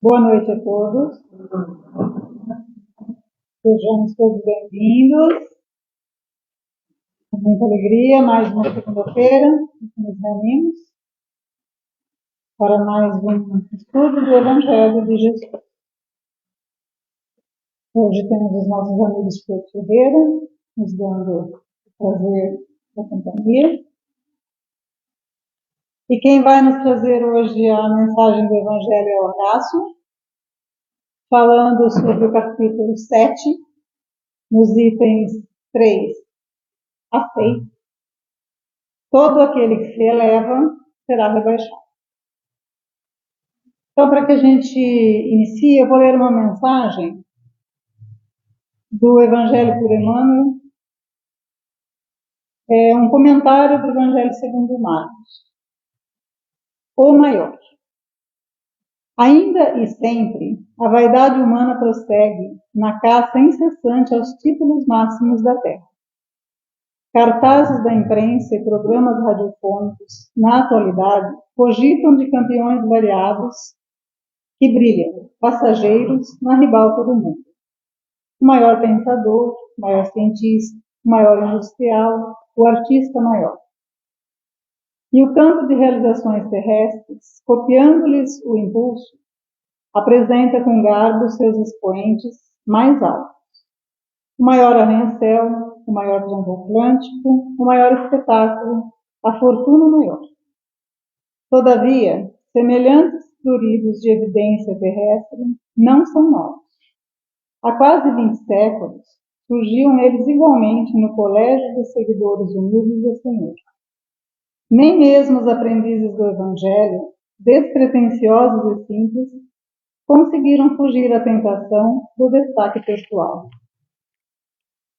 Boa noite a todos. Sejamos todos bem-vindos. Com muita alegria, mais uma segunda-feira, nos reunimos para mais um estudo do Evangelho de Jesus. Hoje temos os nossos amigos Pedro Ferreira, nos dando o prazer da companhia. E quem vai nos trazer hoje a mensagem do Evangelho é o Horácio, falando sobre o capítulo 7, nos itens 3 a 6. Todo aquele que se eleva será rebaixado. Então, para que a gente inicie, eu vou ler uma mensagem do Evangelho por Emmanuel, um comentário do Evangelho segundo Marcos. O maior. Ainda e sempre, a vaidade humana prossegue na caça incessante aos títulos máximos da terra. Cartazes da imprensa e programas radiofônicos, na atualidade, cogitam de campeões variados que brilham, passageiros, na ribalta do mundo. O maior pensador, o maior cientista, o maior industrial, o artista maior. E o campo de realizações terrestres, copiando-lhes o impulso, apresenta com garbo seus expoentes mais altos. O maior arranha-céu, o maior transatlântico, o maior espetáculo, a fortuna maior. Todavia, semelhantes pruridos de evidência terrestre não são novos. Há quase 20 séculos, surgiam eles igualmente no colégio dos seguidores humildes do Senhor. Nem mesmo os aprendizes do Evangelho, despretensiosos e simples, conseguiram fugir à tentação do destaque pessoal.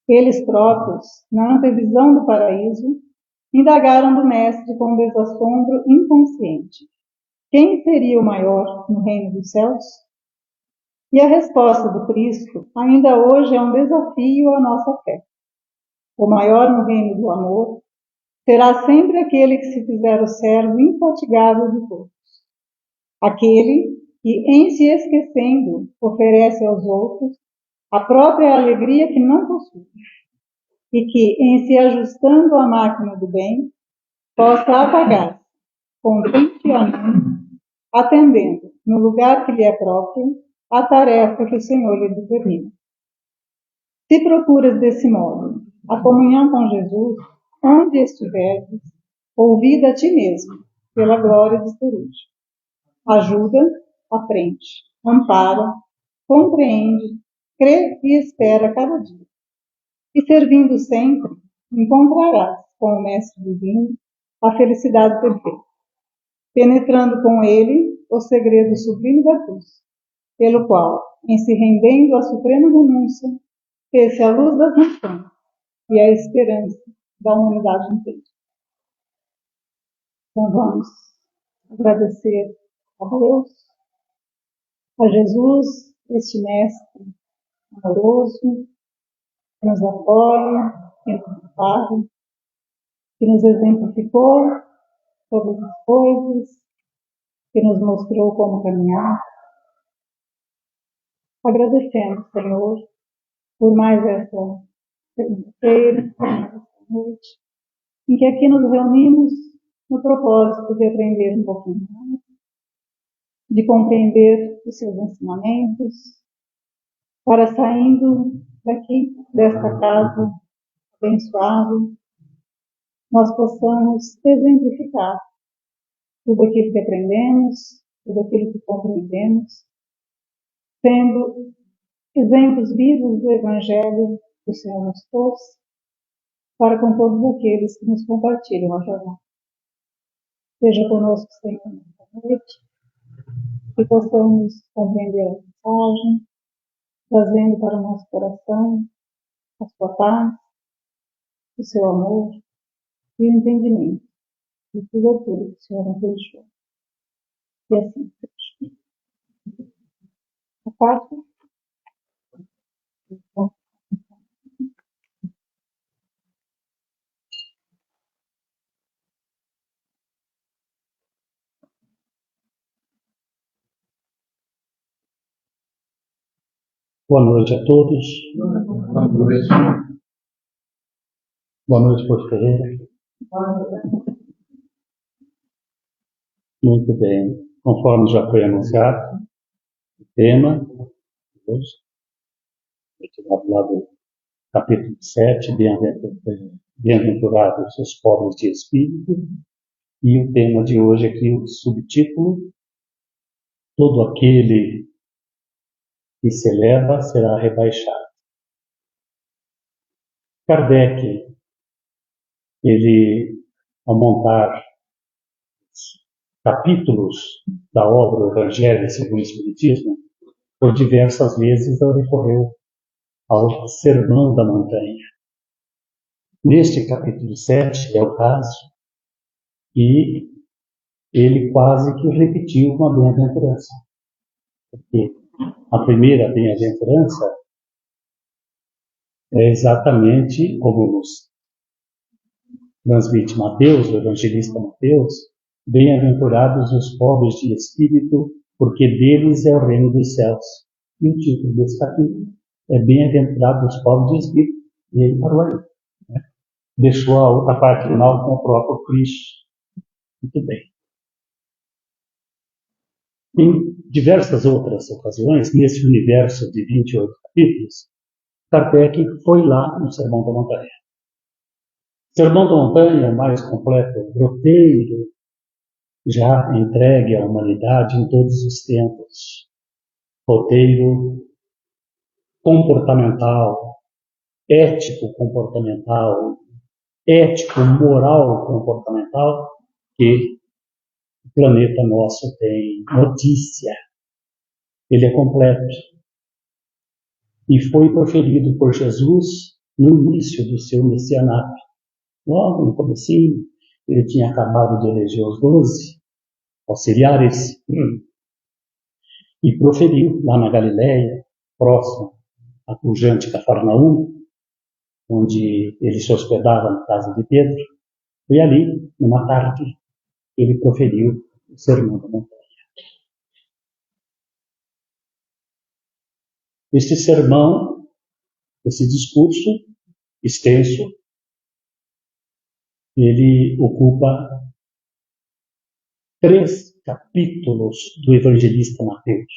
Eles próprios, na antevisão do paraíso, indagaram do Mestre com desassombro inconsciente: quem seria o maior no reino dos céus? E a resposta do Cristo ainda hoje é um desafio à nossa fé. O maior no reino do amor será sempre aquele que se fizer o servo infatigável de todos. Aquele que, em se esquecendo, oferece aos outros a própria alegria que não possui. E que, em se ajustando à máquina do bem, possa apagar, contente e anônimo, atendendo, no lugar que lhe é próprio, a tarefa que o Senhor lhe determina. Se procuras desse modo a comunhão com Jesus, onde estiveres, ouvida a ti mesmo, pela glória de ser útil. Ajuda, aprende, ampara, compreende, crê e espera cada dia. E servindo sempre, encontrarás com o Mestre Divino a felicidade perfeita, penetrando com ele o segredo sublime da cruz, pelo qual, em se rendendo à suprema renúncia, fez-se a luz das nações e a esperança da humanidade inteira. Então vamos agradecer a Deus, a Jesus, este Mestre amoroso, que nos apoia, que nos ampara, que nos exemplificou todas as coisas, que nos mostrou como caminhar. Agradecemos, Senhor, por mais essa segunda-feira, por mais essa noite, em que aqui nos reunimos no propósito de aprender um pouquinho mais, de compreender os seus ensinamentos, para saindo daqui, desta casa abençoada, nós possamos exemplificar tudo aquilo que aprendemos, tudo aquilo que compreendemos, sendo exemplos vivos do Evangelho que o Senhor nos trouxe, para com todos aqueles que nos compartilham a jornada. Seja conosco, Senhor, nesta noite, que possamos compreender a mensagem, trazendo para o nosso coração a sua paz, o seu amor e o entendimento de tudo aquilo que o Senhor nos deixou. E assim seja. A parte Boa noite a todos. Boa noite. Boa noite, Porto Ferreira. Muito bem. Conforme já foi anunciado, o tema hoje, a gente vai falar do capítulo 7, Bem-aventurados os pobres de espírito, e o tema de hoje aqui, o subtítulo, todo aquele que se eleva será rebaixado. Kardec, ele, ao montar capítulos da obra O Evangelho segundo o Espiritismo, por diversas vezes recorreu ao Sermão da Montanha. Neste capítulo 7 é o caso, e ele quase que repetiu uma bem-aventurança. Porque a primeira bem-aventurança é exatamente como nos transmite Mateus, o evangelista Mateus: bem-aventurados os pobres de espírito, porque deles é o reino dos céus. E o título desse capítulo é Bem-aventurados os pobres de espírito. E ele parou aí. Né? Deixou a outra parte final com o próprio Cristo. Muito bem. Em diversas outras ocasiões, nesse universo de 28 capítulos, Kardec foi lá no Sermão da Montanha. O Sermão da Montanha é o mais completo roteiro já entregue à humanidade em todos os tempos. Roteiro comportamental, ético-comportamental, ético-moral-comportamental, que o planeta nosso tem notícia. Ele é completo. E foi proferido por Jesus no início do seu messianato. Logo no comecinho, ele tinha acabado de eleger os 12 auxiliares e proferiu lá na Galileia, próximo à pujante Cafarnaum, onde ele se hospedava na casa de Pedro. E ali, numa tarde, ele proferiu o Sermão da Montanha. Este sermão, esse discurso extenso, ele ocupa 3 capítulos do evangelista Mateus.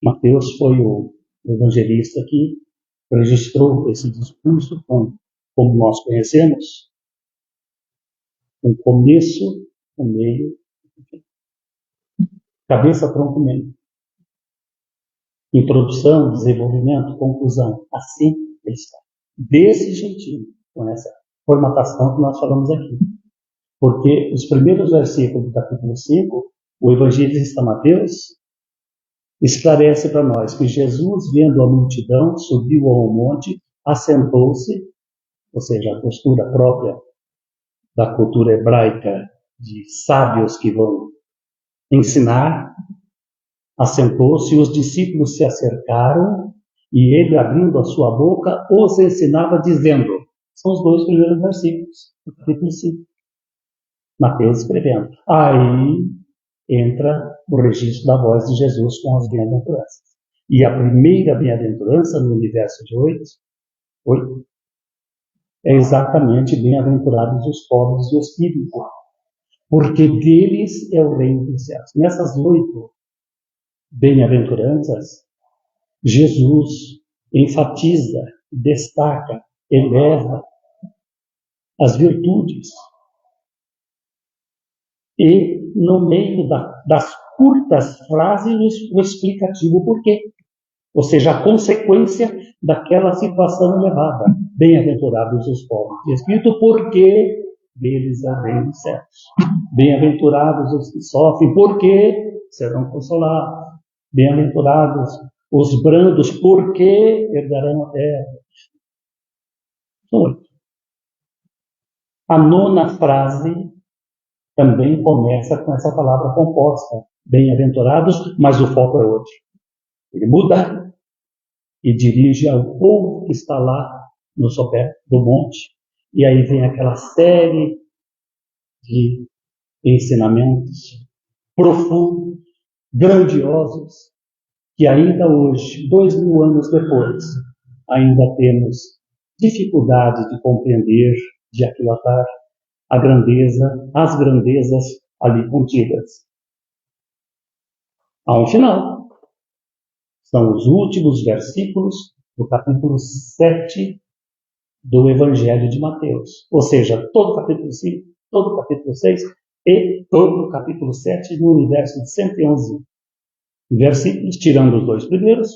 Mateus foi o evangelista que registrou esse discurso como nós conhecemos, um começo, um meio, cabeça, tronco, meio. Introdução, desenvolvimento, conclusão. Assim ele está. Desse jeitinho, com essa formatação que nós falamos aqui. Porque os primeiros versículos do capítulo 5, o evangelista Mateus esclarece para nós que Jesus, vendo a multidão, subiu ao monte, assentou-se, ou seja, a postura própria da cultura hebraica de sábios que vão ensinar, assentou-se, os discípulos se acercaram e ele, abrindo a sua boca, os ensinava dizendo, são os 2 primeiros versículos do capítulo 5. Mateus escrevendo. Aí entra o registro da voz de Jesus com as bem-aventuranças. E a primeira bem-aventurança no universo de 8 é exatamente bem-aventurados os pobres de espírito, porque deles é o reino dos céus. Nessas 8 bem-aventuranças, Jesus enfatiza, destaca, eleva as virtudes. E, no meio das curtas frases, o explicativo porquê. Ou seja, a consequência daquela situação elevada. Bem-aventurados os pobres de espírito, porque deles é o reino dos céus. Bem-aventurados os que sofrem, porque serão consolados. Bem-aventurados os brandos, porque herdarão a terra. São 8. A 9ª frase também começa com essa palavra composta, bem-aventurados, mas o foco é outro. Ele muda e dirige ao povo que está lá no sopé do monte. E aí vem aquela série de ensinamentos profundos, grandiosos, que ainda hoje, 2000 anos depois, ainda temos dificuldade de compreender, de aquilatar as grandezas ali contidas. Há um final. São os últimos versículos do capítulo 7 do Evangelho de Mateus. Ou seja, todo o capítulo 5, todo o capítulo 6 e todo o capítulo 7 no universo de 111 versículos, tirando os dois primeiros,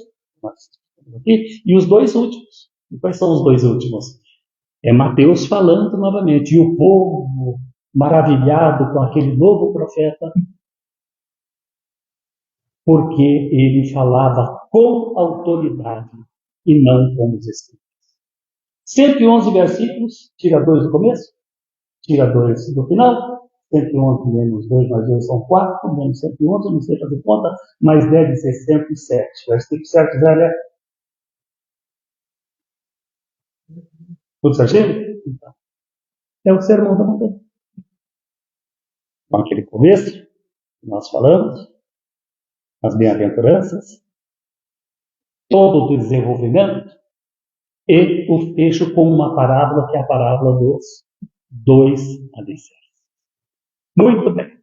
e os dois últimos. E quais são os dois últimos? É Mateus falando novamente, e o povo maravilhado com aquele novo profeta, porque ele falava com autoridade e não como os escritos. 111 versículos, tira 2 do começo, tira 2 do final, 111 menos 2 mais 2 são 4, menos 111, não sei fazer conta, mas deve ser 107. Versículo certo, velho? Tudo certinho? Então, é o sermão da montanha. Com aquele começo que nós falamos, as bem-aventuranças, todo o desenvolvimento e o fecho com uma parábola, que é a parábola dos dois alicerces. Muito bem.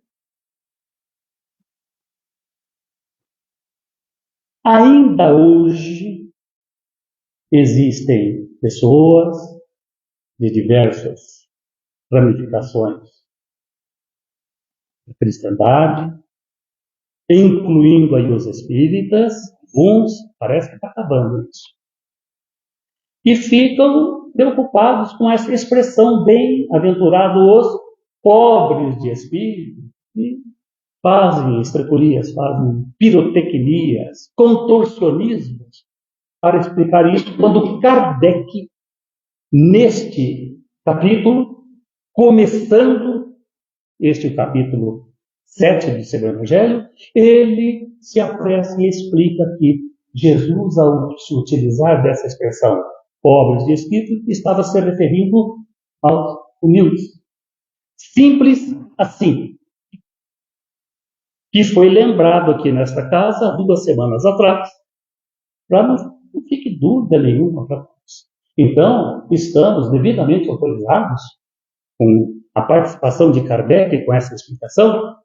Ainda hoje existem pessoas de diversas ramificações da cristandade, incluindo aí os espíritas, uns, parece que está acabando isso, e ficam preocupados com essa expressão bem-aventurados os pobres de espírito, e fazem estrecurias, fazem pirotecnias, contorcionismos para explicar isso, quando Kardec, neste capítulo, começando este capítulo 7 do seu Evangelho, ele se apressa e explica que Jesus, ao se utilizar dessa expressão pobres de espírito, estava se referindo aos humildes. Simples assim. Que foi lembrado aqui nesta casa 2 semanas atrás, para não fique dúvida nenhuma para nós. Então, estamos devidamente autorizados, com a participação de Kardec com essa explicação,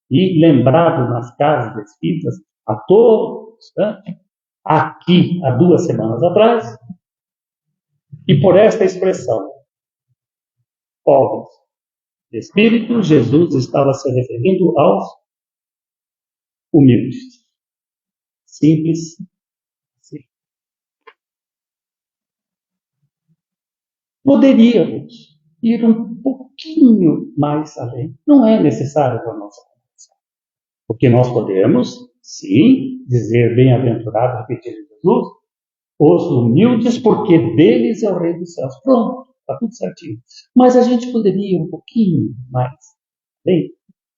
e lembrado nas casas espíritas a todo instante, aqui há 2 semanas atrás, e por esta expressão, pobres de espírito, Jesus estava se referindo aos humildes. Simples assim. Poderíamos ir um pouquinho mais além. Não é necessário para a nossa conversa. Porque nós podemos, sim, dizer bem-aventurado, repetir Jesus, os humildes, porque deles é o reino dos céus. Pronto, está tudo certinho. Mas a gente poderia ir um pouquinho mais além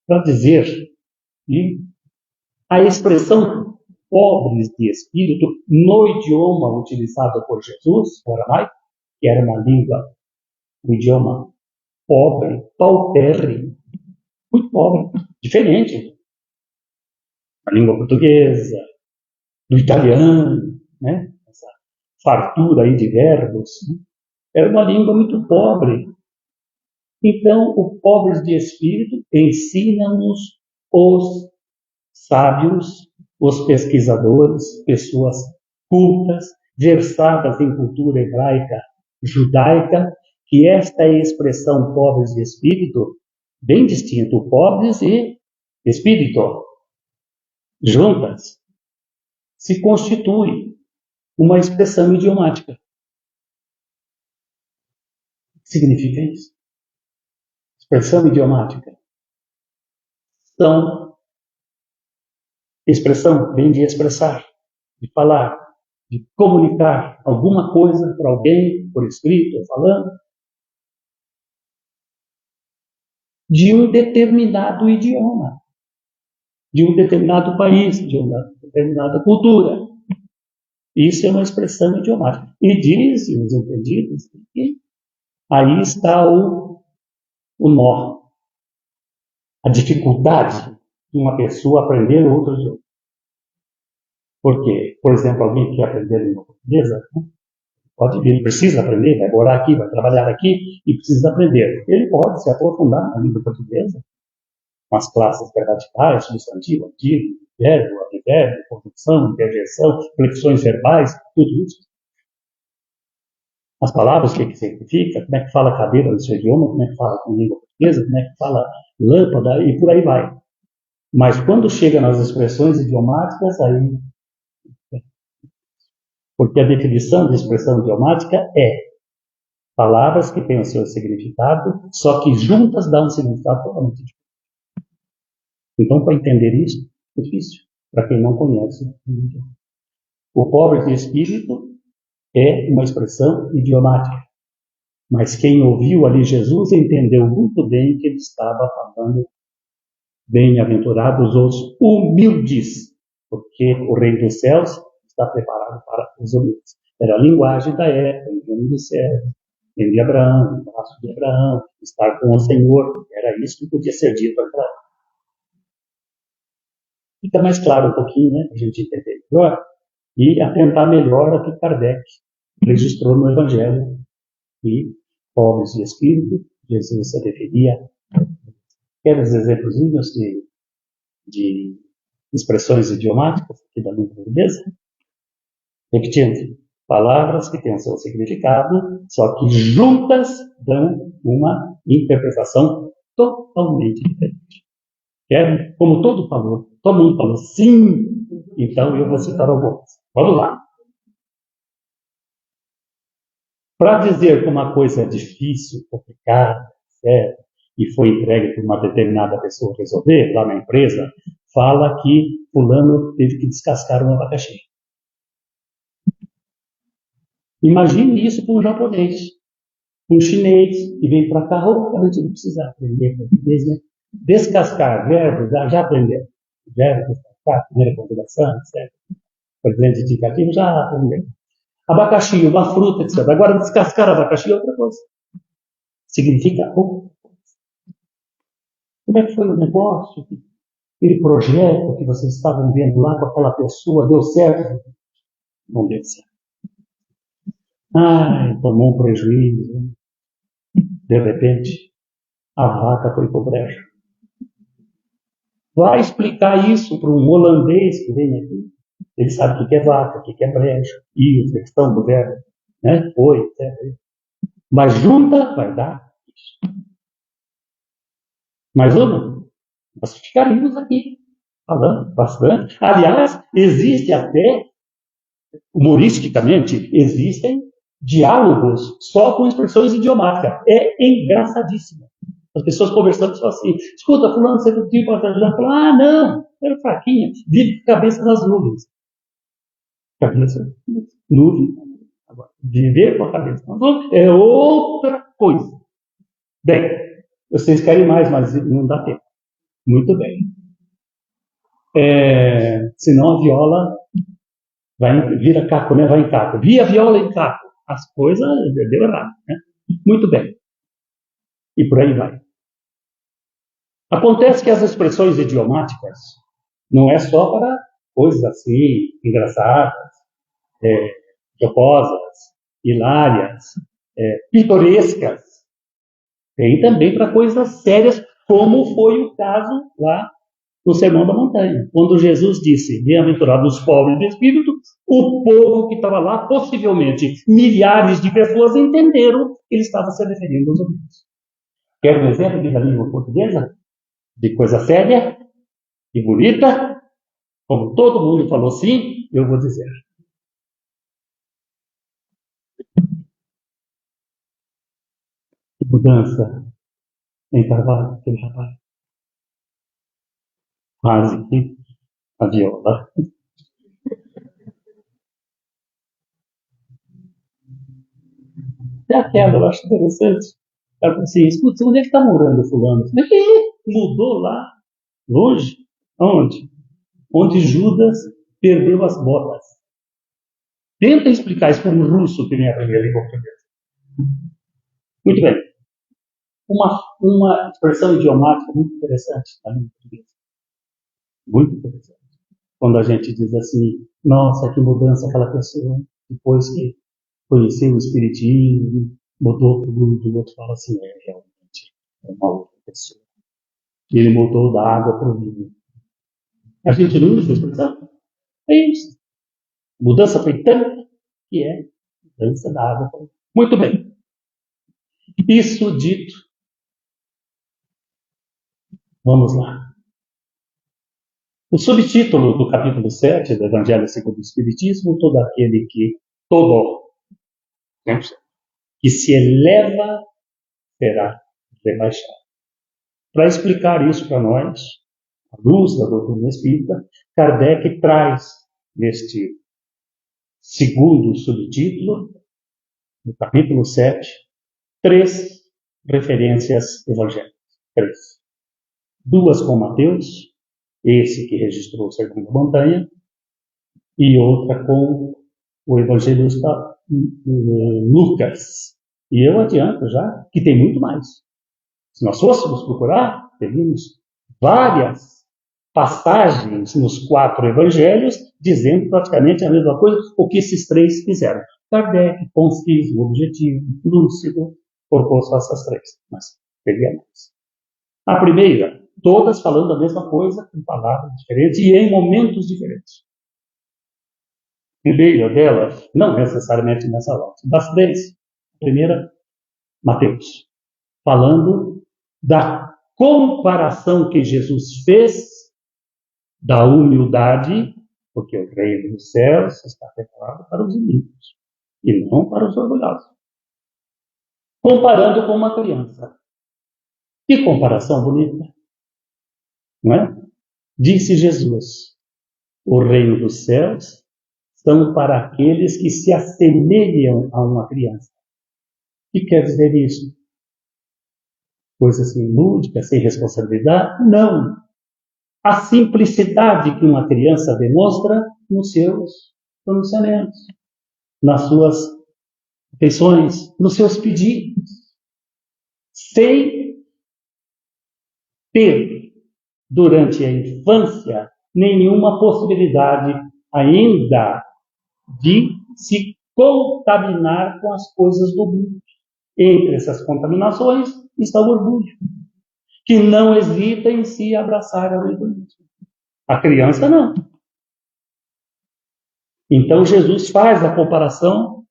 para dizer a expressão pobres de espírito no idioma utilizado por Jesus, o aramaico, que era uma língua, um idioma pobre, paupérrimo, muito pobre, diferente da língua portuguesa, do italiano, né? Essa fartura aí de verbos, né? Era uma língua muito pobre. Então, o pobres de espírito ensina-nos os sábios, os pesquisadores, pessoas cultas, versadas em cultura hebraica, judaica, que esta expressão pobres de espírito, bem distinto, pobres e espírito, juntas, se constitui uma expressão idiomática. O que significa isso? Expressão idiomática. São expressão, vem de expressar, de falar, de comunicar alguma coisa para alguém, por escrito ou falando, de um determinado idioma, de um determinado país, de uma determinada cultura. Isso é uma expressão idiomática. E dizem os entendidos que aí está o nó, a dificuldade de uma pessoa aprender outro idioma. Porque, por exemplo, alguém que quer aprender língua portuguesa, né, pode vir, ele precisa aprender, vai morar aqui, vai trabalhar aqui e precisa aprender. Ele pode se aprofundar na língua portuguesa, com as classes gramaticais, substantivo, ativo, verbo, advérbio, conjunção, interjeição, flexões verbais, tudo isso. As palavras, o que significa, como é que fala cadeira no seu idioma, como é que fala com língua portuguesa, como é que fala lâmpada e por aí vai. Mas quando chega nas expressões idiomáticas, aí. Porque a definição de expressão idiomática é palavras que têm o seu significado, só que juntas dão um significado totalmente diferente. Então, para entender isso, é difícil, para quem não conhece o idioma. O pobre de espírito é uma expressão idiomática. Mas quem ouviu ali Jesus entendeu muito bem que ele estava falando bem-aventurados os humildes, porque o reino dos céus está preparado para os humildes. Era a linguagem da época, o reino dos céus, reino de Abraão, o braço de Abraão, estar com o Senhor, era isso que podia ser dito agora. Fica mais claro um pouquinho, né, para a gente entender melhor e atentar melhor a que Kardec registrou no Evangelho. E pobres de espírito, Jesus se referia. Aqueles exemplos de expressões idiomáticas aqui da língua portuguesa, repetindo, palavras que têm o seu significado, só que juntas dão uma interpretação totalmente diferente. Como todo mundo falou sim, então eu vou citar alguns. Vamos lá. Para dizer que uma coisa é difícil, complicada, séria, e foi entregue por uma determinada pessoa resolver, lá na empresa, fala que fulano teve que descascar um abacaxi. Imagine isso para um japonês, um chinês, que vem para cá, a gente não precisa aprender português, né? Descascar, verbo, já aprendeu. Verbo, descascar, primeira conjugação, etc. Presente indicativo, já aprendeu. Abacaxi, uma fruta, etc. Agora, descascar abacaxi é outra coisa. Significa outra coisa. Como é que foi o negócio? Aquele projeto que vocês estavam vendo lá com aquela pessoa, deu certo? Não deu certo. Ai, tomou um prejuízo. De repente, a vaca foi pro brejo. Vai explicar isso para um holandês que vem aqui. Ele sabe o que é vaca, o que é brejo, e a flexão do verbo, né? Foi, etc. Mas junta vai dar isso. Mas vamos, nós ficaríamos aqui falando bastante. Aliás, existe até, humoristicamente, existem diálogos só com expressões idiomáticas. É engraçadíssimo. As pessoas conversando só assim, escuta, fulano, você não tem para ajudar? Fala, não, era fraquinha, vive com a cabeça nas nuvens. Cabeça, nuvem. Agora, viver com a cabeça nas nuvens é outra coisa. Bem, vocês querem mais, mas não dá tempo. Muito bem. Senão a viola vira caco, né? Vai em caco. Via viola em caco. As coisas deu errado, né? Muito bem. E por aí vai. Acontece que as expressões idiomáticas não é só para coisas assim, engraçadas, jocosas, hilárias, pitorescas. Tem também para coisas sérias, como foi o caso lá no Sermão da Montanha, quando Jesus disse, bem-aventurados os pobres de espírito, o povo que estava lá, possivelmente milhares de pessoas entenderam que ele estava se referindo aos humildes. Quer um exemplo da língua portuguesa? De coisa séria e bonita? Como todo mundo falou sim, eu vou dizer. Que mudança em Carvalho, aquele rapaz. Quase que a viola. É aquela, eu acho interessante. Ela falou assim, escuta, onde é que está morando fulano? Como é que mudou lá? Longe? Onde? Onde Judas perdeu as botas. Tenta explicar isso para um russo que nem aprender a língua portuguesa. Muito bem. Uma expressão idiomática muito interessante na língua portuguesa. Muito interessante. quando a gente diz assim, nossa, que mudança aquela pessoa, depois que conheceu o Espiritismo, mudou tudo, o outro fala assim, realmente, é uma outra pessoa. E ele mudou da água para o vinho. A gente não usa a expressão? É isso. A mudança foi tanta que é mudança da água para o vinho. Muito bem. Isso dito, vamos lá. O subtítulo do capítulo 7 do Evangelho segundo o Espiritismo, todo aquele que que se eleva será rebaixado. Para explicar isso para nós, à luz da doutrina espírita, Kardec traz neste segundo subtítulo, no capítulo 7, 3 referências evangélicas. 3. 2 com Mateus, esse que registrou o Sermão da Montanha, e outra com o evangelista Lucas. E eu adianto já que tem muito mais. Se nós fôssemos procurar, teríamos várias passagens nos 4 evangelhos dizendo praticamente a mesma coisa, o que esses 3 fizeram. Kardec, conciso, objetivo, lúcido, propôs essas 3, mas teria mais. A primeira, todas falando a mesma coisa, com palavras diferentes e em momentos diferentes. A primeira delas, não necessariamente nessa ordem, das 3, a primeira, Mateus, falando da comparação que Jesus fez da humildade, porque o reino dos céus está preparado para os humildes e não para os orgulhosos. Comparando com uma criança. Que comparação bonita, não é? Disse Jesus, o reino dos céus são para aqueles que se assemelham a uma criança. O que quer dizer isso? Coisa assim lúdica, sem responsabilidade? Não. A simplicidade que uma criança demonstra nos seus pronunciamentos, nas suas afeições, nos seus pedidos, sem ter, durante a infância, nenhuma possibilidade ainda de se contaminar com as coisas do mundo. Entre essas contaminações está o orgulho, que não hesita em se abraçar ao egoísmo. A criança não. Então Jesus faz a comparação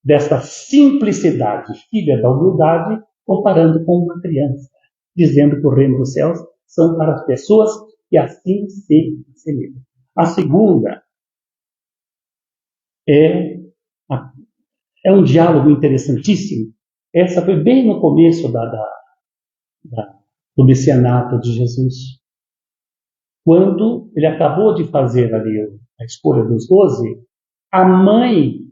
desta simplicidade, filha da humildade, comparando com uma criança, dizendo que o reino dos céus são para as pessoas que assim se assemelham. A segunda é um diálogo interessantíssimo. Essa foi bem no começo do messianato de Jesus. Quando ele acabou de fazer ali a escolha dos 12, a mãe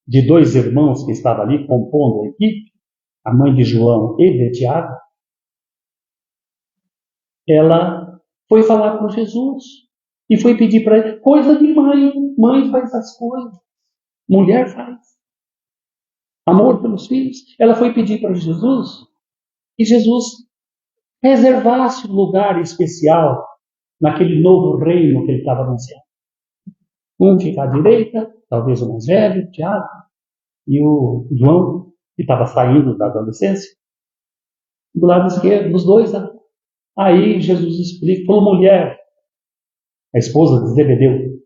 de 2 irmãos que estava ali compondo a equipe, a mãe de João e de Tiago, ela foi falar com Jesus e foi pedir para ele, coisa de mãe faz as coisas, mulher faz. Amor pelos filhos. Ela foi pedir para Jesus que Jesus reservasse um lugar especial naquele novo reino que ele estava anunciando. Um ficar à direita, talvez o mais velho, Tiago, e o João, que estava saindo da adolescência, do lado esquerdo, os 2. Aí Jesus explica, falou, mulher, a esposa de Zebedeu,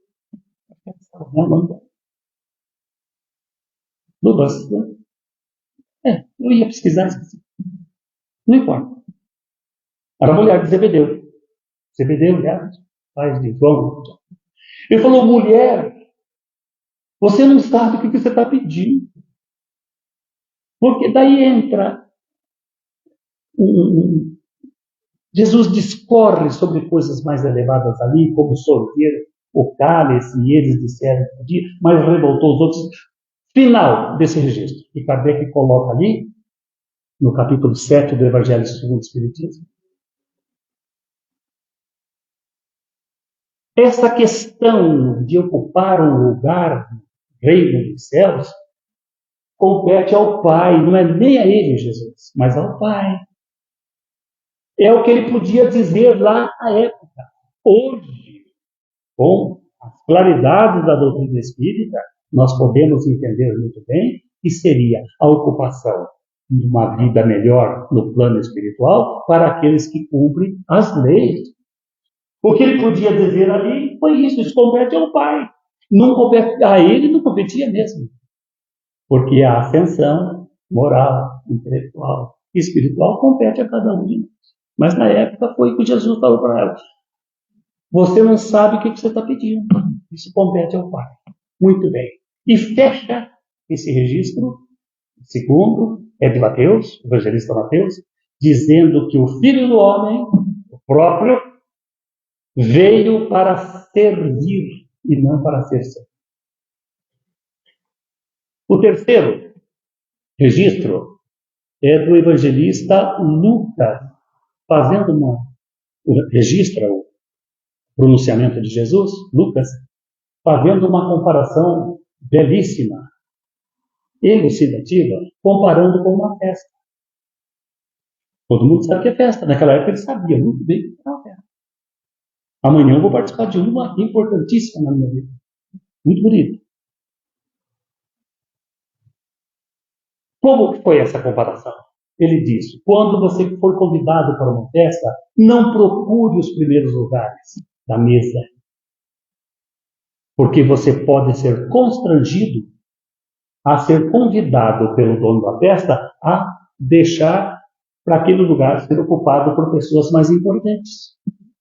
eu ia pesquisar isso. Não importa. Era a mulher de Zebedeu. Zebedeu, aliás, pai de João. Ele falou, mulher, você não sabe o que você está pedindo. Porque daí entra Jesus discorre sobre coisas mais elevadas ali, como sorver o cálice, e eles disseram que podia, mas revoltou os outros. Final desse registro, que Kardec coloca ali, no capítulo 7 do Evangelho segundo o Espiritismo. Essa questão de ocupar um lugar no reino dos céus compete ao Pai, não é nem a ele, Jesus, mas ao Pai. É o que ele podia dizer lá à época. Hoje, com as claridades da doutrina espírita, nós podemos entender muito bem que seria a ocupação de uma vida melhor no plano espiritual para aqueles que cumprem as leis. O que ele podia dizer ali foi isso compete ao Pai. Não compete, a ele não competia mesmo. Porque a ascensão moral, intelectual e espiritual compete a cada um de nós. Mas na época foi o que Jesus falou para ela. Você não sabe o que você está pedindo. Isso compete ao Pai. Muito bem. E fecha esse registro, segundo, é de Mateus, o evangelista Mateus, dizendo que o Filho do Homem, o próprio, veio para servir e não para ser servido. O terceiro registro é do evangelista Lucas, registra o pronunciamento de Jesus, Lucas, fazendo uma comparação belíssima, elucidativa, comparando com uma festa. Todo mundo sabe que é festa. Naquela época ele sabia muito bem que era uma festa. Amanhã eu vou participar de uma importantíssima na minha vida. Muito bonita. Como foi essa comparação? Ele disse, quando você for convidado para uma festa, não procure os primeiros lugares da mesa. Porque você pode ser constrangido a ser convidado pelo dono da festa a deixar para aquele lugar ser ocupado por pessoas mais importantes.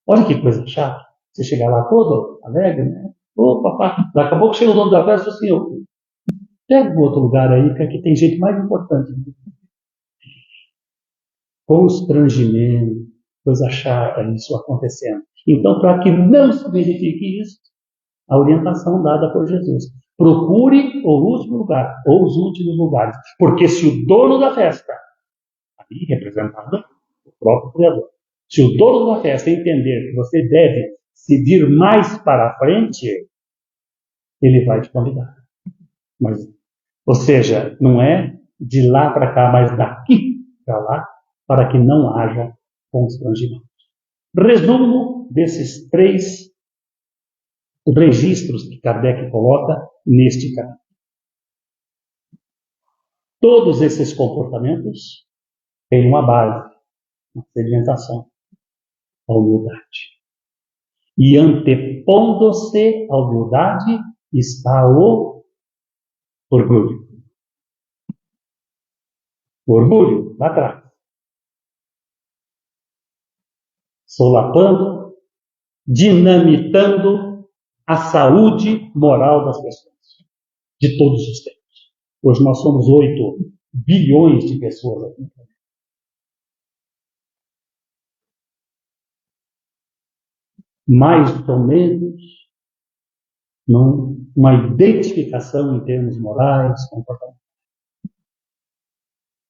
Olha que coisa chata. Você chegar lá todo alegre, né? Ô, papai, daqui a pouco chega o dono da festa e diz assim, pega um outro lugar aí, que aqui tem gente mais importante. Constrangimento, coisa chata, isso acontecendo. Então, para que não se verifique isso, a orientação dada por Jesus. Procure o último lugar, ou os últimos lugares. Porque se o dono da festa, ali representado o próprio Criador, se o dono da festa entender que você deve se vir mais para frente, ele vai te convidar. Mas, ou seja, não é de lá para cá, mas daqui para lá, para que não haja constrangimento. Resumo desses 3 registros que Kardec coloca neste capítulo. Todos esses comportamentos têm uma base, uma sedimentação, a humildade. E antepondo-se à humildade está o orgulho. O orgulho, lá atrás. Solapando, dinamitando a saúde moral das pessoas, de todos os tempos. Hoje nós somos 8 bilhões de pessoas aqui. Mais ou menos, uma identificação em termos morais, comportamentais.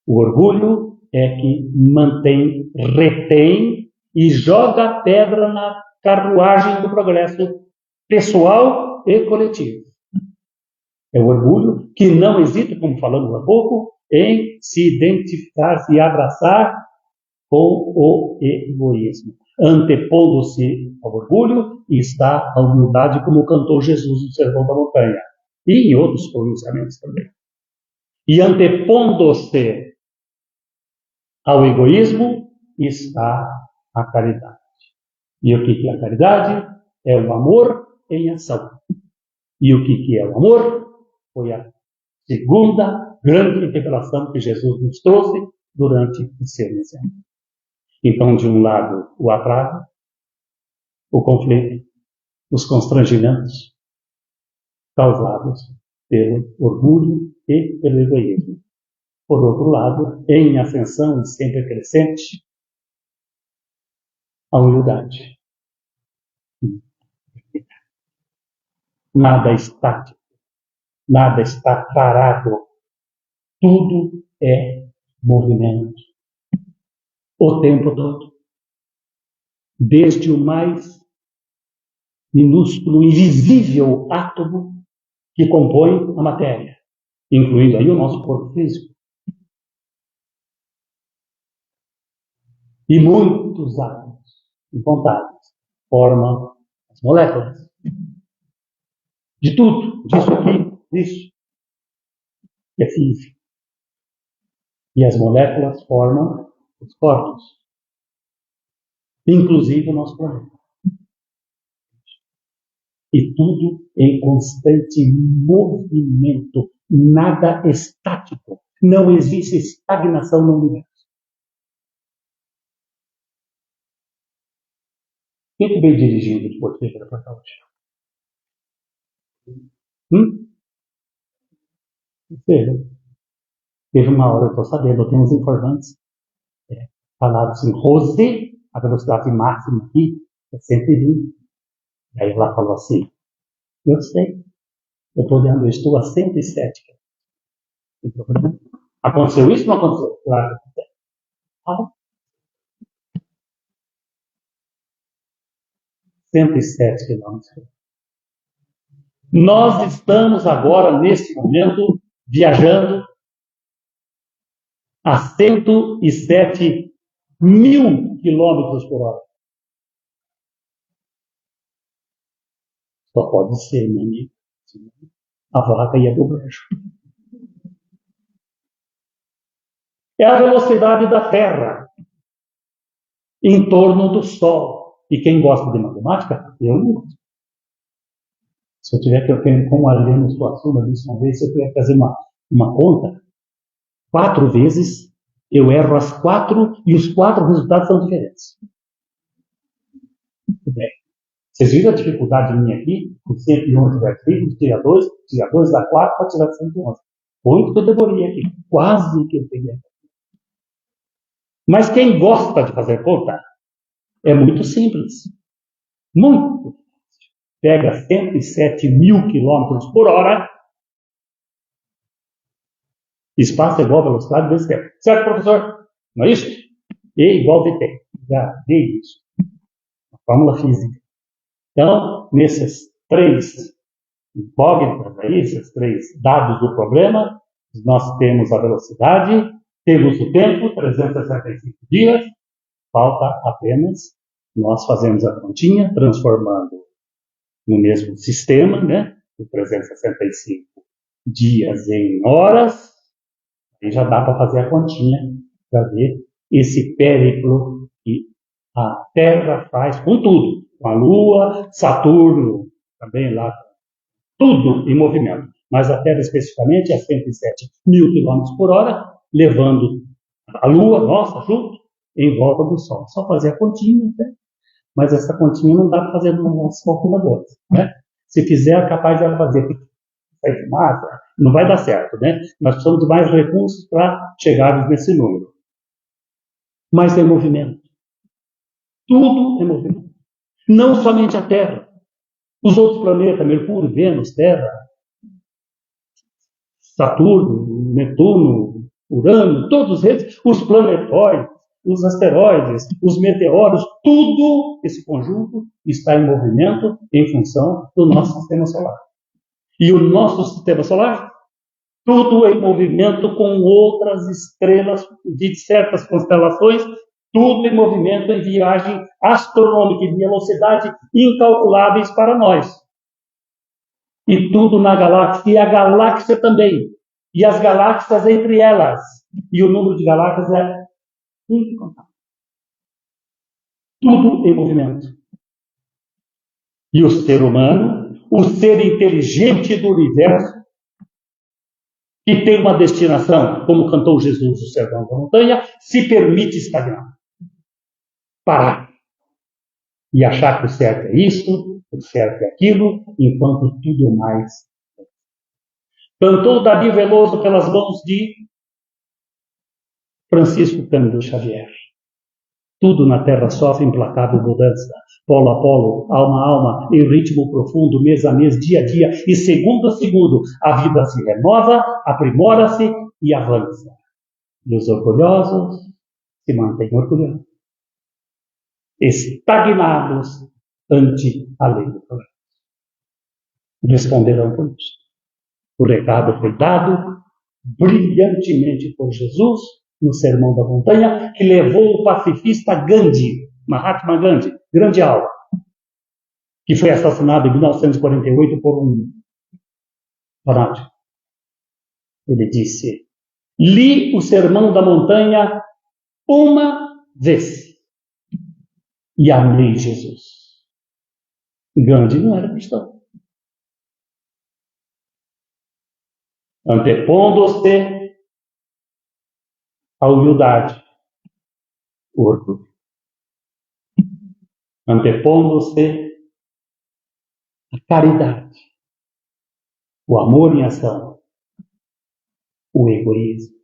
O orgulho é que mantém, retém e joga pedra na carruagem do progresso pessoal e coletivo. É o orgulho que não hesita, como falamos há pouco, em se identificar, se abraçar com o egoísmo. Antepondo-se ao orgulho está a humildade, como cantou Jesus no Sermão da Montanha, e em outros pronunciamentos também. E antepondo-se ao egoísmo está a caridade. E o que é a caridade? É o amor em ação. E o que é o amor? Foi a segunda grande revelação que Jesus nos trouxe durante o seu ensino. Então, de um lado, o atraso, o conflito, os constrangimentos causados pelo orgulho e pelo egoísmo. Por outro lado, em ascensão sempre crescente, a humildade. Nada estático, nada está parado. Tudo é movimento. O tempo todo. Desde o mais minúsculo, invisível átomo que compõe a matéria, incluindo aí o nosso corpo físico. E muitos átomos incontáveis formam as moléculas. De tudo, disso aqui, disso, que é físico. E as moléculas formam os corpos, inclusive o nosso planeta. E tudo em constante movimento, nada estático. Não existe estagnação no universo. Quem que veio dirigindo de Porto Seguro para cá hoje? Teve uma hora, eu estou sabendo, eu tenho uns informantes, falaram assim, Rose, a velocidade máxima aqui é 120. Aí ela falou assim, eu sei, eu estou olhando, eu estou a 107. Tem problema? Aconteceu isso ou não aconteceu? Claro. 107 quilômetros. Nós estamos agora, neste momento, viajando a 107 mil quilômetros por hora. Só pode ser, meu amigo. A vaca ia do brejo. É a velocidade da Terra em torno do Sol. E quem gosta de matemática, eu não gosto. Se eu tiver que aprender como a Helena Suassuna disse uma vez, se eu tiver que fazer uma conta, 4 vezes, eu erro as 4 e os 4 resultados são diferentes. Muito bem. Vocês viram a dificuldade minha aqui? Com 111 versículos, tira 2 dá 4 para tirar 111. Muito que eu demorei aqui. Quase que eu peguei aqui. Mas quem gosta de fazer conta, é muito simples. Muito fácil. Pega 107 mil quilômetros por hora, espaço é igual a velocidade vezes tempo. Certo, professor? Não é isso? E igual a VT. Já dei isso. A fórmula física. Então, nesses 3 incógnitas aí, esses 3 dados do problema, nós temos a velocidade, temos o tempo, 365 dias, falta apenas nós fazemos a continha, transformando no mesmo sistema, né? O 365 dias em horas, aí já dá para fazer a continha, para ver esse périplo que a Terra faz com tudo, com a Lua, Saturno, também lá, tudo em movimento. Mas a Terra especificamente é 107 mil quilômetros por hora, levando a Lua, nossa, junto, em volta do Sol. Só fazer a continha, né? Mas essa continha não dá para fazer nos nossos calculadores, né? Se fizer, é capaz de ela fazer massa, não vai dar certo, né? Nós precisamos de mais recursos para chegarmos nesse número. Mas é movimento. Tudo é movimento. Não somente a Terra. Os outros planetas, Mercúrio, Vênus, Terra, Saturno, Netuno, Urano, todos eles, os planetóides, os asteroides, os meteoros, tudo esse conjunto está em movimento em função do nosso sistema solar. E o nosso sistema solar, tudo em movimento com outras estrelas de certas constelações, tudo em movimento em viagem astronômica em velocidade incalculáveis para nós. E tudo na galáxia, e a galáxia também. E as galáxias entre elas. E o número de galáxias é incontável. Tudo em movimento. E o ser humano, o ser inteligente do universo, que tem uma destinação, como cantou Jesus no Sermão da Montanha, se permite estagnar. Parar. E achar que o certo é isso, o certo é aquilo, enquanto tudo mais. Cantou Davi Veloso pelas mãos de Francisco Cândido Xavier. Tudo na Terra sofre implacável mudança, polo a polo, alma a alma, em ritmo profundo, mês a mês, dia a dia e segundo a segundo, a vida se renova, aprimora-se e avança. E os orgulhosos se mantêm orgulhosos, estagnados ante a lei do progresso. Responderão por isso. O recado foi dado brilhantemente por Jesus no Sermão da Montanha, que levou o pacifista Gandhi, Mahatma Gandhi, grande alma, que foi assassinado em 1948 por um fanático. Ele disse: li o Sermão da Montanha uma vez e amei Jesus. Gandhi não era cristão. Antepondo-se à humildade, o orgulho. Antepondo-se à caridade, o amor em ação, o egoísmo.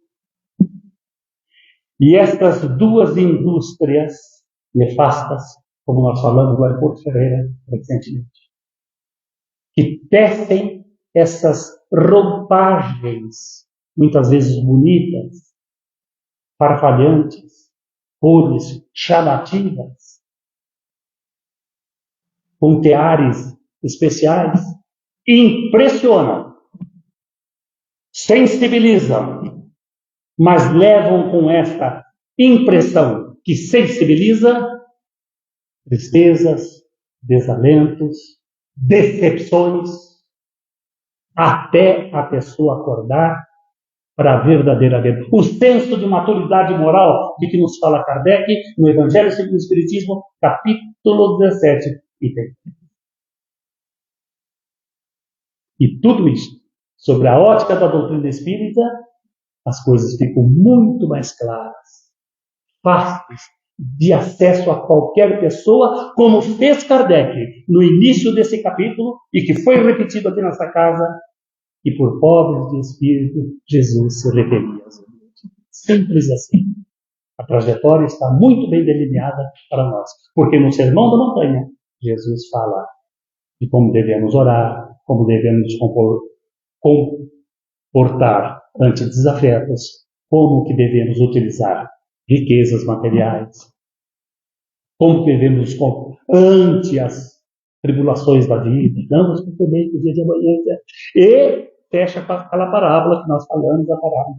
E estas duas indústrias nefastas, como nós falamos lá em Porto Ferreira recentemente, que tecem essas roupagens, muitas vezes bonitas, farfalhantes, cores chamativas, com teares especiais, impressionam, sensibilizam, mas levam com esta impressão que sensibiliza tristezas, desalentos, decepções, até a pessoa acordar para a verdadeira vida. O senso de maturidade moral de que nos fala Kardec no Evangelho segundo o Espiritismo, capítulo 17, item. E tudo isso, sobre a ótica da doutrina espírita, as coisas ficam muito mais claras, fáceis de acesso a qualquer pessoa, como fez Kardec no início desse capítulo e que foi repetido aqui nessa casa, e por pobres de espírito, Jesus se referia aos humildes. Simples assim. A trajetória está muito bem delineada para nós, porque no Sermão da Montanha, Jesus fala de como devemos orar, como devemos comportar ante desafetos, como que devemos utilizar riquezas materiais, como devemos ante as tribulações da vida, não nos preocupemos com o dia de amanhã, e fecha com aquela parábola que nós falamos, a parábola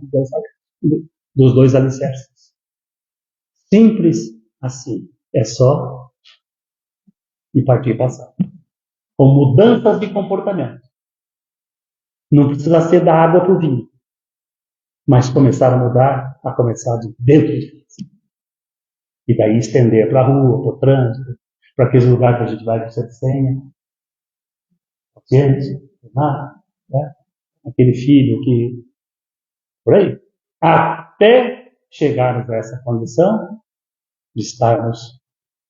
dos dois alicerces. Simples assim, é só e partir passar. Com mudanças de comportamento. Não precisa ser da água para o vinho, mas começar a mudar, a começar de dentro de casa. E daí estender para a rua, para o trânsito, para aqueles lugares que a gente vai com de senha, paciente, né? Aquele filho que... Por aí. Até chegarmos a essa condição de estarmos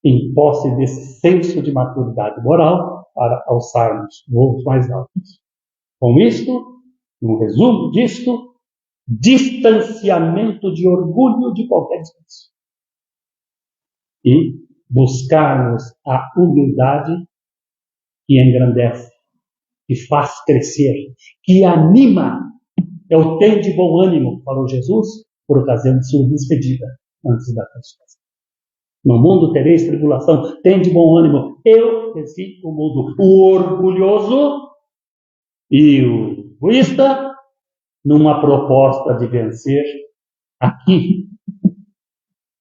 em posse desse senso de maturidade moral para alçarmos voos mais altos. Com isto, um resumo disto, distanciamento de orgulho de qualquer espécie. E buscarmos a humildade que engrandece, que faz crescer, que anima. É o tem de bom ânimo, falou Jesus, por ocasião de sua despedida antes da crucificação. No mundo tereis tribulação, tem de bom ânimo. Eu venci o mundo. O orgulhoso e o egoísta, numa proposta de vencer aqui,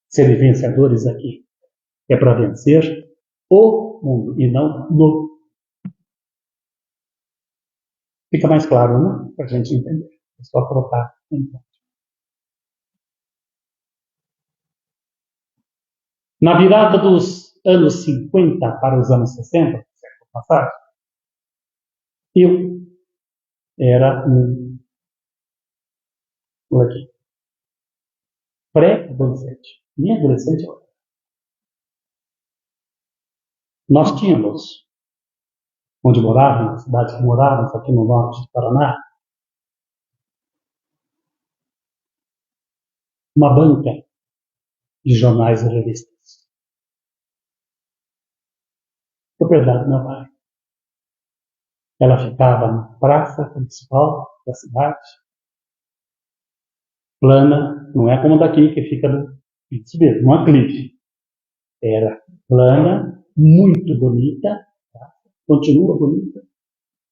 serem vencedores aqui. É para vencer o mundo e não no. Fica mais claro, né? Para a gente entender. É só colocar em prática. Na virada dos anos 50 para os anos 60, século passado, eu era um pré-adolescente. Nem adolescente eu era. Nós tínhamos, onde morávamos, na cidade que morávamos, aqui no norte do Paraná, uma banca de jornais e revistas. Propriedade do meu pai. Ela ficava na praça principal da cidade, plana, não é como daqui que fica no numa clipe. Era plana, muito bonita, tá? Continua bonita,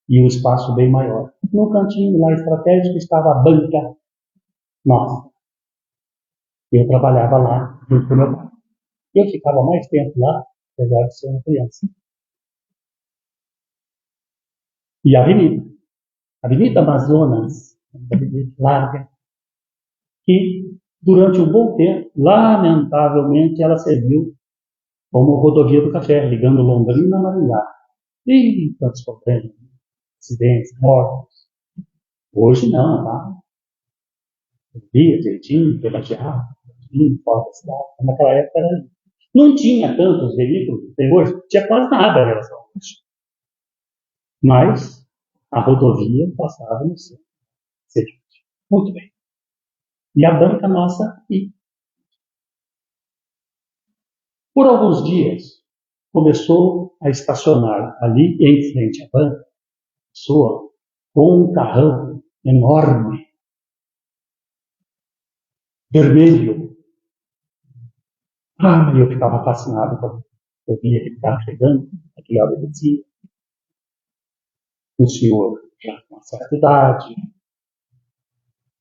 e um espaço bem maior. No cantinho lá estratégico estava a banca nossa. Eu trabalhava lá junto com meu pai. Eu ficava mais tempo lá, apesar de ser uma criança. E a Avenida Amazonas, uma avenida larga, que durante um bom tempo, lamentavelmente, ela serviu como rodovia do café, ligando Londrina a Maringá. E tantos problemas, acidentes, mortos. Hoje não, tá? Via direitinho, pedagiado, fora da cidade. Naquela época era... não tinha tantos veículos, tem hoje, tinha quase nada em relação a isso. Mas a rodovia passava no centro. Muito bem. E a banca nossa ia. Por alguns dias, começou a estacionar ali em frente à banca, pessoa com um carrão enorme, vermelho. Eu ficava fascinado quando eu via aquele carro chegando, aquele obedecia. Um senhor já com uma certa idade,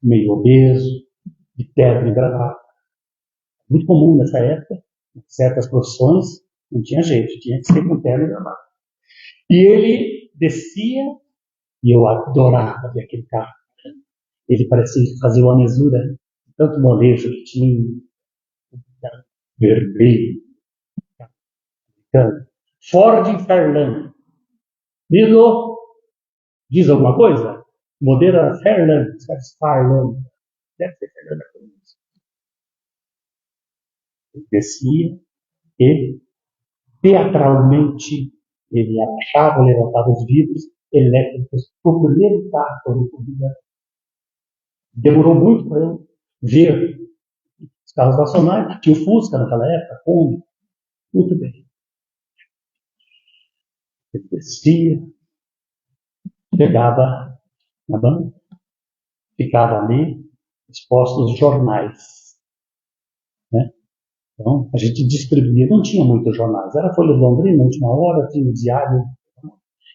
meio obeso, de terno e gravata. Muito comum nessa época, em certas profissões, não tinha jeito, tinha que ser com terno e gravata. E ele descia, e eu adorava ver aquele carro. Ele parecia fazer uma mesura, tanto molejo que tinha, vermelho, Ford Fairlane. Diz alguma coisa? Modelo era Fairlane, Fairlane. Deve ser Fairlane. Ele descia e, teatralmente, ele abaixava, levantava os vidros elétricos para o primeiro carro que eu vi. Demorou muito para eu ver os carros nacionais. Tinha o Fusca naquela época, Kombi. Muito bem. Ele descia, chegava na banca, ficava ali, expostos os jornais. Né? Então, a gente distribuía, não tinha muitos jornais. Era a Folha de Londrina, Última Hora, tinha o Diário.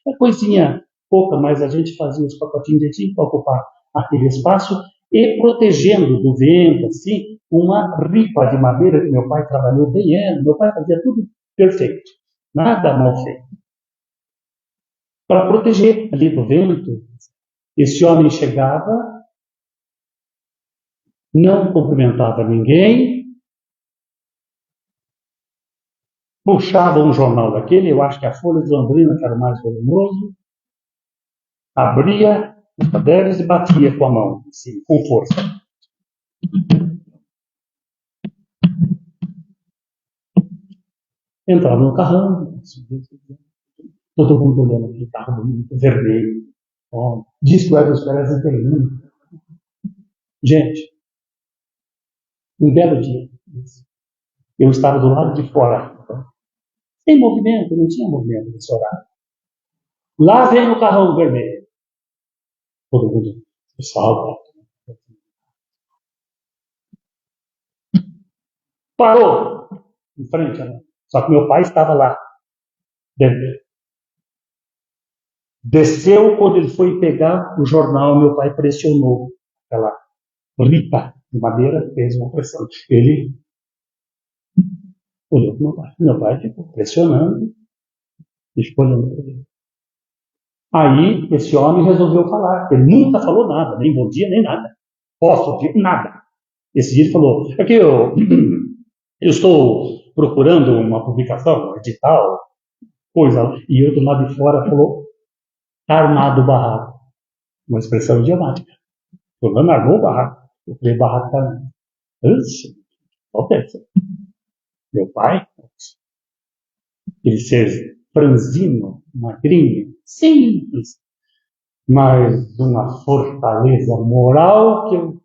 Uma coisinha pouca, mas a gente fazia os pacotinhos de tinta para ocupar aquele espaço e protegendo do vento, assim, uma ripa de madeira que meu pai trabalhou bem. Meu pai fazia tudo perfeito, nada mal feito. Para proteger ali do vento, esse homem chegava, não cumprimentava ninguém, puxava um jornal daquele, eu acho que a Folha de Londrina, que era o mais volumoso, abria os cadernos e batia com a mão, assim, com força. Entrava no carrão, todo mundo olhando aquele carro bonito, vermelho, diz que o Aerosférias interino. Gente, um belo dia, eu estava do lado de fora, sem movimento, não tinha movimento nesse horário. Lá vem o carrão vermelho. Todo mundo salva. Parou em frente, né? Só que meu pai estava lá dentro. Desceu, quando ele foi pegar o jornal, meu pai pressionou aquela ripa de madeira, fez uma pressão. Ele olhou para meu pai. Meu pai ficou pressionando e ficou olhando para ele. Aí, esse homem resolveu falar. Ele nunca falou nada, nem bom dia, nem nada. Posso dizer nada. Esse dia ele falou, aqui eu estou procurando uma publicação, um edital, coisa. E eu do lado de fora falou, está armado o barraco. Uma expressão idiomática. Fulano armou o barraco. Eu falei, barraco está armado. Meu pai, ele ser franzino, magrinho, simples, mas uma fortaleza moral que eu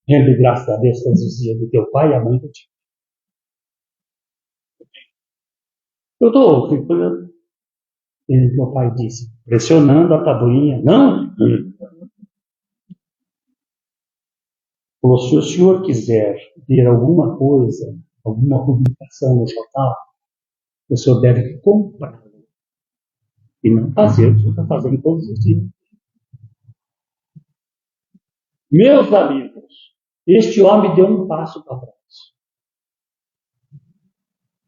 rendo graças a Deus todos os dias do teu pai e a mãe do tio. Eu estou ficando. Meu pai disse, pressionando a tabuinha. Não! Falou, se o senhor quiser ver alguma coisa, alguma publicação no jornal, o senhor deve comprá-lo. E não fazer o que o senhor está fazendo todos os dias. Meus amigos, este homem deu um passo para trás.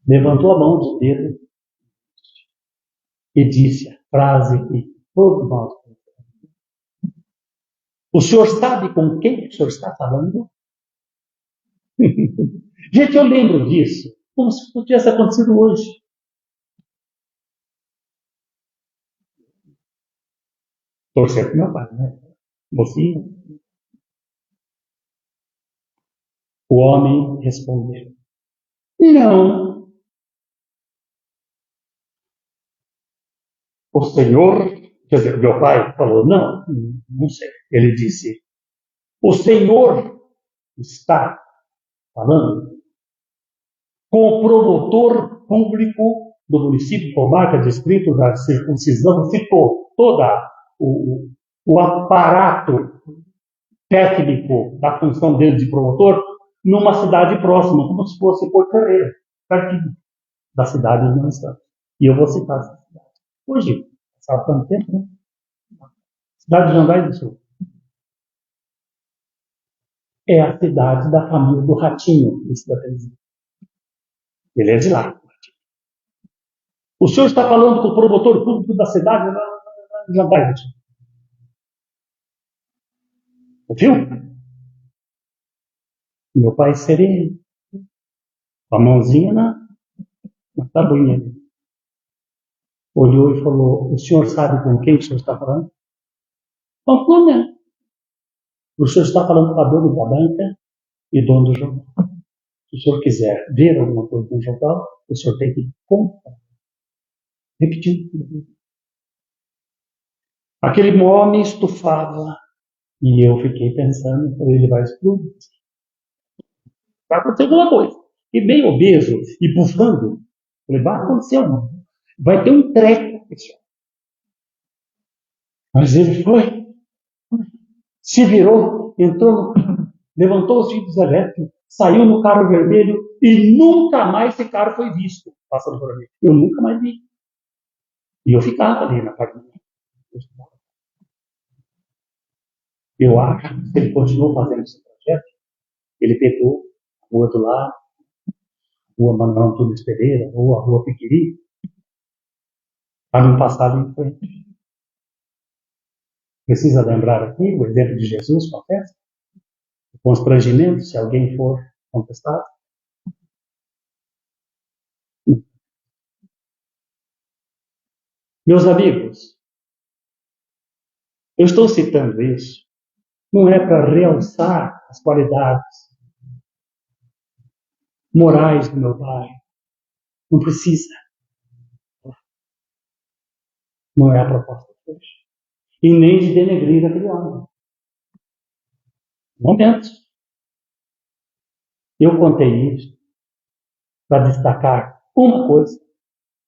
Levantou a mão de dedo e disse a frase que Todos nós. O senhor sabe com quem o senhor está falando? Gente, eu lembro disso, como se tivesse acontecido hoje. Torcer para meu pai, né? Mocinho. O homem respondeu: não. O senhor, quer dizer, meu pai falou: não, não sei. Ele disse: o senhor está falando com o promotor público do município, comarca, distrito da circuncisão, citou toda o aparato técnico da função dele de promotor numa cidade próxima, como se fosse Porto Ferreira, pertinho da cidade onde nós estamos. E eu vou citar essa cidade. Hoje, sabe quanto tempo, né? Cidade de Jandai do Sul. É a cidade da família do Ratinho, esse da televisão. Ele é de lá. O senhor está falando com o promotor público da cidade de Jandai do Sul. Ouviu? Meu pai sereno, com a mãozinha na tabuinha dele. Olhou e falou: o senhor sabe com quem o senhor está falando? Não, não. O senhor está falando com a dona da banca e dono do jornal. Se o senhor quiser ver alguma coisa no jornal, o senhor tem que comprar. Repetiu. Aquele homem estufava e eu fiquei pensando: ele vai explodir. Vai acontecer alguma coisa. E bem obeso e bufando, vai acontecer alguma coisa. Vai ter um treco, pessoal. Mas ele foi, se virou, entrou no carro, levantou os vidros elétricos, saiu no carro vermelho e nunca mais esse carro foi visto passando por ali. Eu nunca mais vi. E eu ficava ali na parte. Eu acho que se ele continuou fazendo esse projeto, ele pegou a rua do lado, a rua Manuel Antunes Pereira, ou a rua Piquiri, para não passar em frente. Precisa lembrar aqui o exemplo de Jesus com a festa? O constrangimento, se alguém for contestado. Meus amigos, eu estou citando isso, não é para realçar as qualidades morais do meu pai. Não precisa. Não é a proposta de hoje. E nem de denegrir aquele homem. Momento. Eu contei isso para destacar uma coisa.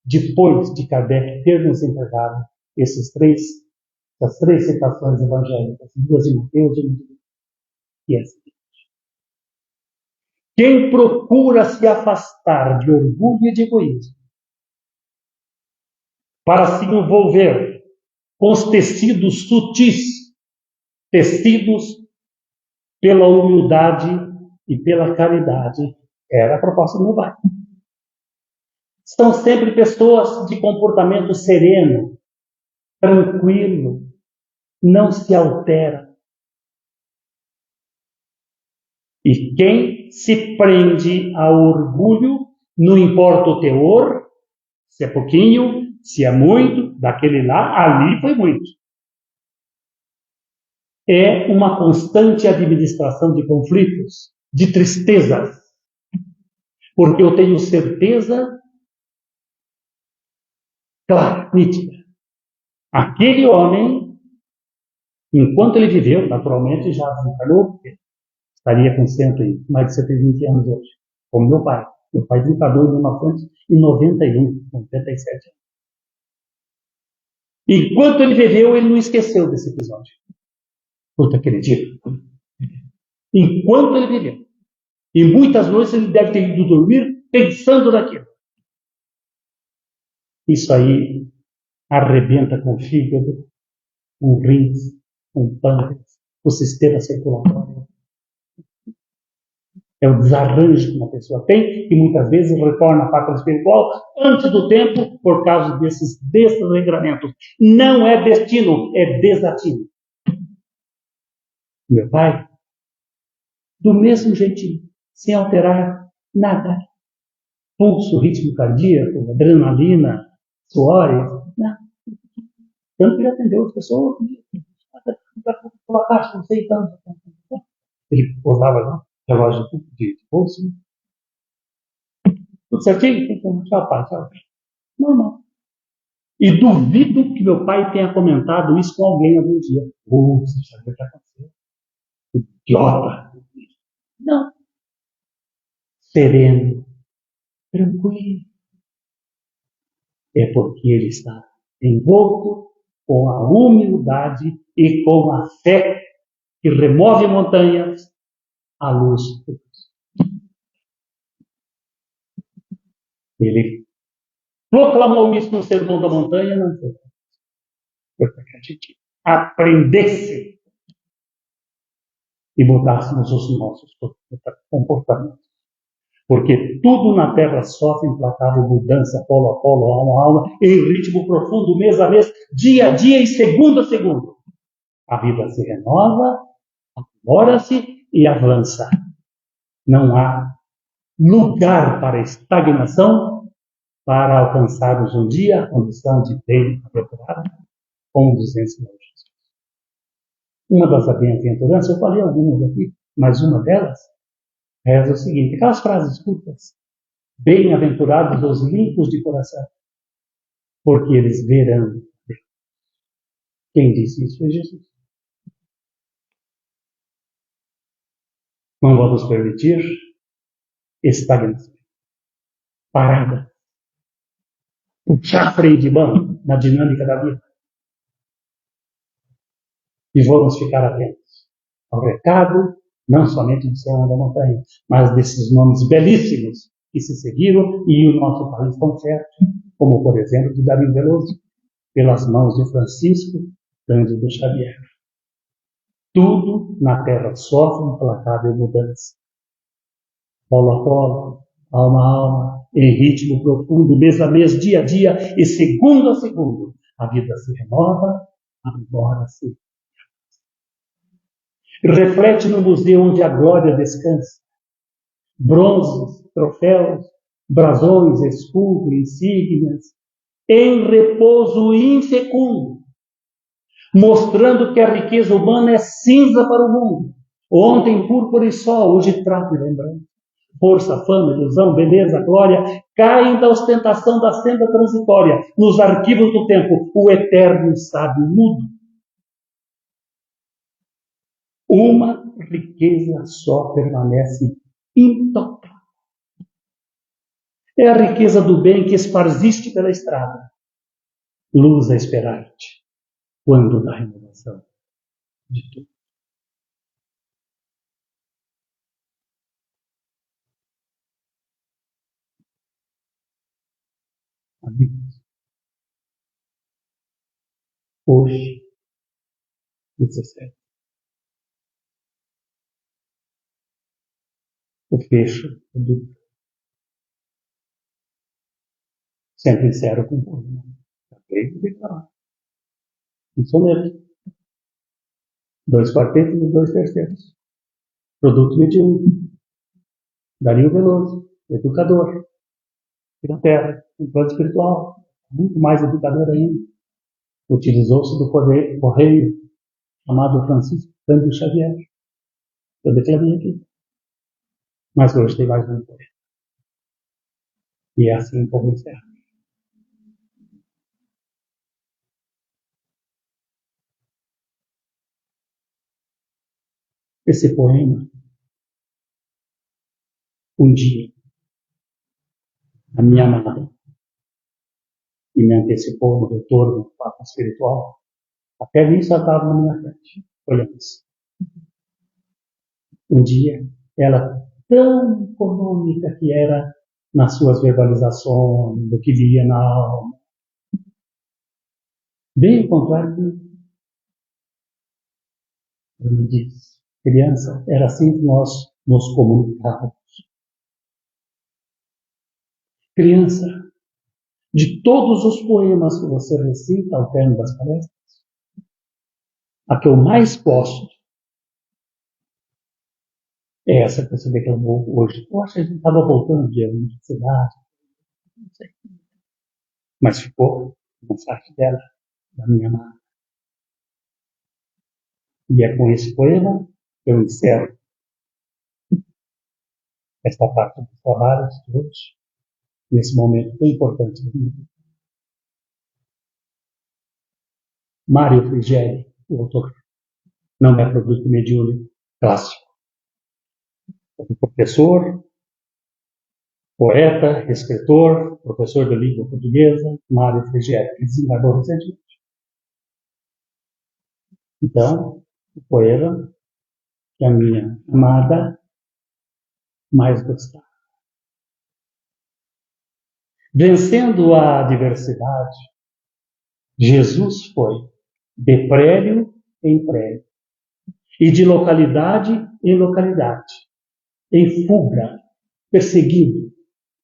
Depois de Kardec ter nos entregado essas três citações evangélicas, duas de Mateus e uma de Lucas, e é a seguinte: quem procura se afastar de orgulho e de egoísmo para se envolver com os tecidos sutis, tecidos pela humildade e pela caridade, era a proposta do meu pai. São sempre pessoas de comportamento sereno, tranquilo, não se altera. E quem se prende ao orgulho, não importa o teor, se é pouquinho, se é muito, daquele lá, ali foi muito. É uma constante administração de conflitos, de tristezas. Porque eu tenho certeza, clara, nítida. Aquele homem, enquanto ele viveu, naturalmente já desencarnou, porque estaria com mais de 120 anos hoje, como meu pai. Meu pai desencarnou em 1991, com 57 anos. Enquanto ele viveu, ele não esqueceu desse episódio. Puta, aquele dia. Enquanto ele viveu. E muitas noites ele deve ter ido dormir pensando naquilo. Isso aí arrebenta com o fígado, com o rins, com o pâncreas, o sistema circulatório. É o desarranjo que uma pessoa tem, que muitas vezes retorna à pátria espiritual antes do tempo, por causa desses desregramentos. Não é destino, é desatino. Meu pai, do mesmo jeitinho, sem alterar nada. Pulso, ritmo cardíaco, adrenalina, suores, não. Tanto que ele atendeu as pessoas, pela caixa, não sei tanto. Ele usava relógio de pulso. Tudo certinho? Tchau, pai, tchau. Normal. E duvido que meu pai tenha comentado isso com alguém algum dia. Você já viu o que aconteceu? Idiota! Não. Sereno. Tranquilo. É porque ele está envolto com a humildade e com a fé que remove montanhas à luz de Deus. Ele proclamou isso no Sermão da Montanha, não foi? Foi para que a gente aprendesse e mudássemos os nossos comportamentos. Porque tudo na Terra sofre implacável mudança, polo a polo, alma a alma, em ritmo profundo, mês a mês, dia a dia e segundo a segundo. A vida se renova, aprimora-se e avança. Não há lugar para estagnação, para alcançarmos um dia a condição de bem-aventurado, como nos ensinou Jesus. Uma das bem-aventuranças, eu falei algumas aqui, mas uma delas reza o seguinte, aquelas frases curtas: bem-aventurados os limpos de coração, porque eles verão Deus. Quem disse isso foi Jesus. Não vamos permitir estagnação, parada, puxar freio de mão na dinâmica da vida. E vamos ficar atentos ao recado, não somente do Sermão da Montanha, mas desses nomes belíssimos que se seguiram e o nosso país tão fértil, como, por exemplo, de Davi Veloso, pelas mãos de Francisco Cândido Xavier. Tudo na Terra sofre implacável mudança. Polo a polo, alma a alma, em ritmo profundo, mês a mês, dia a dia e segundo a segundo, a vida se renova, aprimora-se. Reflete no museu onde a glória descansa. Bronzes, troféus, brasões, escudo, insígnias, em repouso infecundo, mostrando que a riqueza humana é cinza para o mundo. Ontem púrpura e sol, hoje trapo e lembrança. Força, fama, ilusão, beleza, glória, caem da ostentação da senda transitória, nos arquivos do tempo, o eterno sábio mudo. Uma riqueza só permanece intocável. É a riqueza do bem que esparziste pela estrada. Luz a esperar-te, quando da renovação de tudo. Amigos, hoje, 17, o fecho é duplo. Sempre sincero com o povo. Acabei de declarar. Isso mesmo. 2 quartetos e 2 terceiros. Produto mediúnico. Dario Veloso, educador. Aqui na Terra, um plano espiritual. Muito mais educador ainda. Utilizou-se do correio chamado Francisco Cândido Xavier. Eu declarei aqui. Mas hoje tem mais um poeta. E é assim como encerra. Esse poema, um dia, a minha amada, que me antecipou no retorno do Papa espiritual, até nisso ela estava na minha frente, olhando isso. Um dia, ela tão econômica que era nas suas verbalizações, do que via na alma, bem ao contrário de mim. Ele me diz, criança, era assim que nós nos comunicarmos. Criança, de todos os poemas que você recita ao termo das palestras, a que eu mais gosto é essa que você declamou hoje. Eu acho que a gente estava voltando de universidade, não sei. Mas ficou uma parte dela, da minha amada. E é com esse poema que eu encerro esta parte dos trabalhos de hoje, nesse momento tão importante da minha vida. Mário Frigeri, o autor, não é produto mediúnico clássico. É um professor, poeta, escritor, professor de língua portuguesa, Mário Frigeri, que desencarnou recentemente. Então, o poema que a minha amada mais gostava. Vencendo a adversidade, Jesus foi de prédio em prédio e de localidade em localidade, em fuga, perseguindo,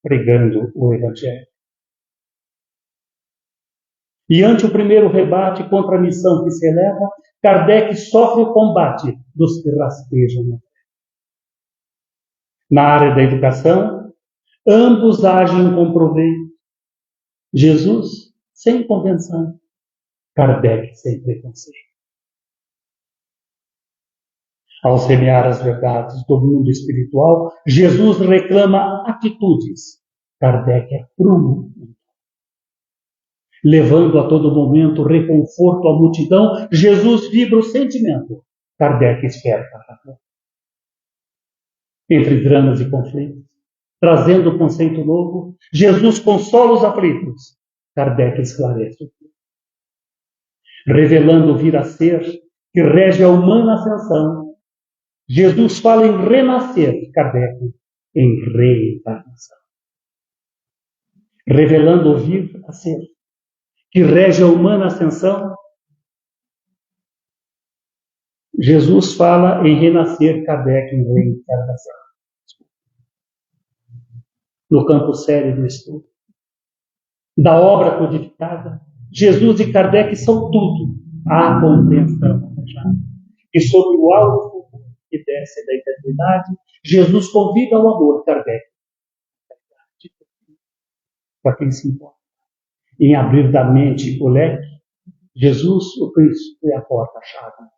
pregando o Evangelho. E ante o primeiro rebate contra a missão que se eleva, Kardec sofre o combate dos que rastejam. Na área da educação, ambos agem com proveito. Jesus sem convenção, Kardec sem preconceito. Ao semear as verdades do mundo espiritual, Jesus reclama atitudes, Kardec é prumo. Levando a todo momento reconforto à multidão, Jesus vibra o sentimento, Kardec esperta a razão. Entre dramas e conflitos, trazendo o conceito novo, Jesus consola os aflitos, Kardec esclarece o que. Revelando o vir a ser que rege a humana ascensão, Jesus fala em renascer, Kardec em reencarnação. Revelando o vir a ser que rege a humana ascensão, Jesus fala em renascer, Kardec em reencarnação. No campo sério do estudo, da obra codificada, Jesus e Kardec são tudo a compreensão. E sobre o alto que desce da eternidade, Jesus convida ao amor, Kardec. Para quem se importa. Em abrir da mente o leque, Jesus, o Cristo, é a porta-chave.